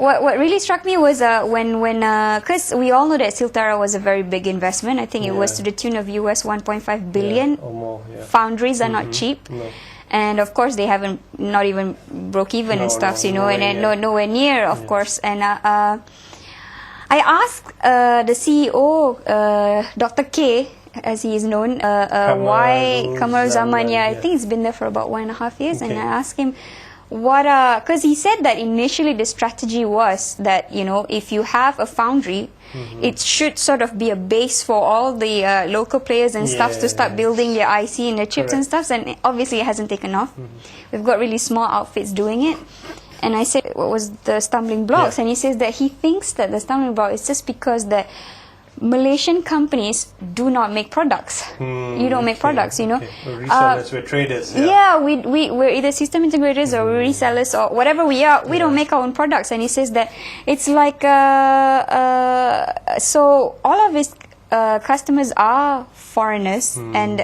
what really struck me was when because we all know that Siltara was a very big investment. I think it was to the tune of US 1.5 billion. Or more, Foundries are not cheap. No. And of course, they haven't not even broke even and stuff, nowhere near, of course. And I asked the CEO, Dr. K, as he is known, why Kamal Zaman, I think it's been there for about 1.5 years, and I asked him, because he said that initially the strategy was that, if you have a foundry, it should sort of be a base for all the local players and stuff to start building their IC and their chips and stuff, and obviously it hasn't taken off. We've got really small outfits doing it. And I said, what was the stumbling blocks? And he says that he thinks that the stumbling block is just because that Malaysian companies do not make products. You don't make products, We're resellers, we're traders. We're either system integrators or resellers or whatever we are. We don't make our own products. And he says that it's like, so all of his customers are foreigners, and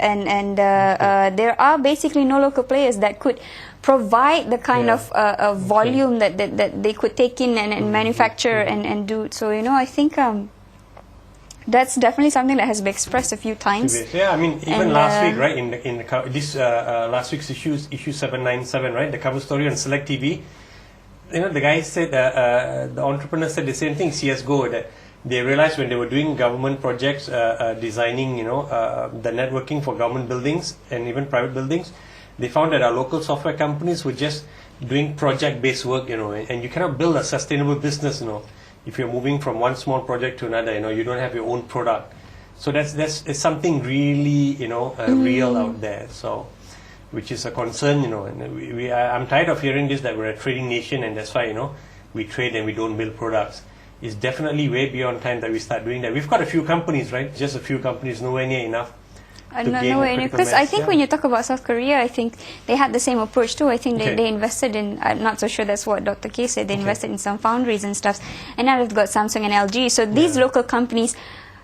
there are basically no local players that could provide the kind of volume that they could take in and manufacture and do. So, I think that's definitely something that has been expressed a few times. Yeah, I mean, even last week, right, in this last week's issue 797, right, the cover story on Select TV, the guy said, the entrepreneur said the same thing, CSGO, that they realized when they were doing government projects, designing, the networking for government buildings and even private buildings, they found that our local software companies were just doing project-based work, and you cannot build a sustainable business, if you're moving from one small project to another, you don't have your own product. So it's something really, real out there. So, which is a concern, and I'm tired of hearing this, that we're a trading nation and that's why, we trade and we don't build products. It's definitely way beyond time that we start doing that. We've got a few companies, right? Just a few companies, nowhere near enough. Because I think when you talk about South Korea, I think they had the same approach too. I think they invested in, I'm not so sure that's what Dr. K said, they invested in some foundries and stuff, and now they've got Samsung and LG. So these local companies,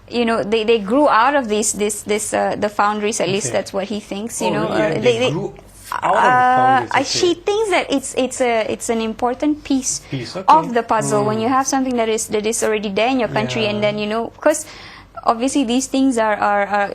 they grew out of the foundries, at least that's what he thinks. They grew out of the foundries. She thinks that it's an important piece of the puzzle when you have something that is already there in your country, and then because obviously these things are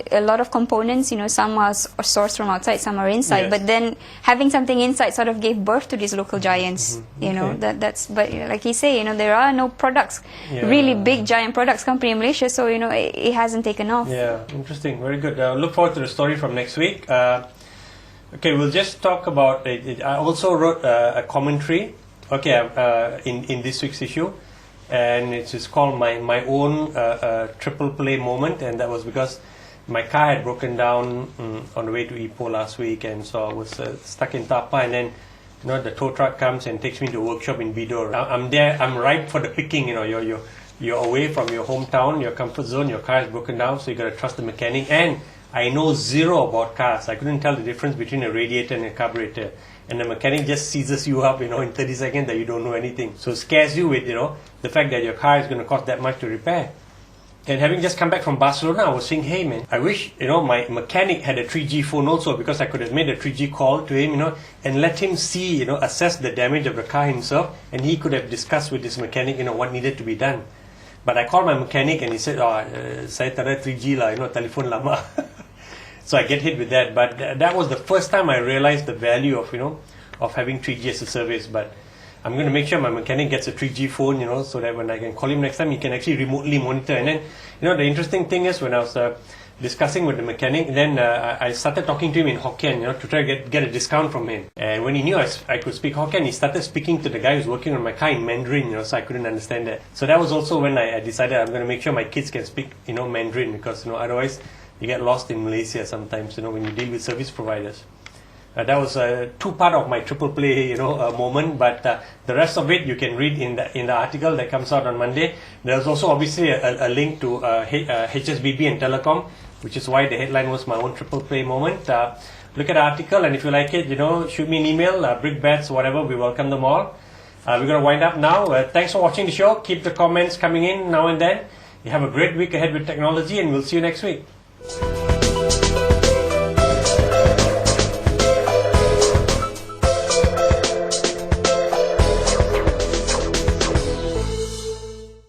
a lot of components, some are sourced from outside, some are inside, but then having something inside sort of gave birth to these local giants. That's but like you say, there are no products, really big giant products company in Malaysia, so it hasn't taken off. Interesting, very good. Look forward to the story from next week. Okay, we'll just talk about it. I also wrote a commentary in this week's issue, and it's called my own triple play moment, and that was because my car had broken down on the way to Ipoh last week, and so I was stuck in Tapa, and then the tow truck comes and takes me to a workshop in Bidor. I'm there, I'm ripe for the picking. You're away from your hometown, your comfort zone, your car is broken down, so you got to trust the mechanic. And I know zero about cars. I couldn't tell the difference between a radiator and a carburetor. And the mechanic just seizes you up, in 30 seconds that you don't know anything. So it scares you with, the fact that your car is going to cost that much to repair. And having just come back from Barcelona, I was saying, hey man, I wish, my mechanic had a 3G phone also, because I could have made a 3G call to him, and let him see, assess the damage of the car himself, and he could have discussed with his mechanic, what needed to be done. But I called my mechanic and he said, saya tak ada 3G lah, telephone lama. So I get hit with that. But that was the first time I realized the value of, of having 3G as a service. But I'm going to make sure my mechanic gets a 3G phone, so that when I can call him next time, he can actually remotely monitor. And then, the interesting thing is when I was discussing with the mechanic, then I started talking to him in Hokkien, to try to get a discount from him. And when he knew I could speak Hokkien, he started speaking to the guy who's working on my car in Mandarin, so I couldn't understand that. So that was also when I decided I'm going to make sure my kids can speak, Mandarin, because, otherwise you get lost in Malaysia sometimes, when you deal with service providers. That was two part of my triple play, moment. But the rest of it you can read in the article that comes out on Monday. There's also obviously a link to HSBB and Telecom, which is why the headline was my own triple play moment. Look at the article, and if you like it, shoot me an email, brick bats, whatever. We welcome them all. We're going to wind up now. Thanks for watching the show. Keep the comments coming in now and then. You have a great week ahead with technology, and we'll see you next week.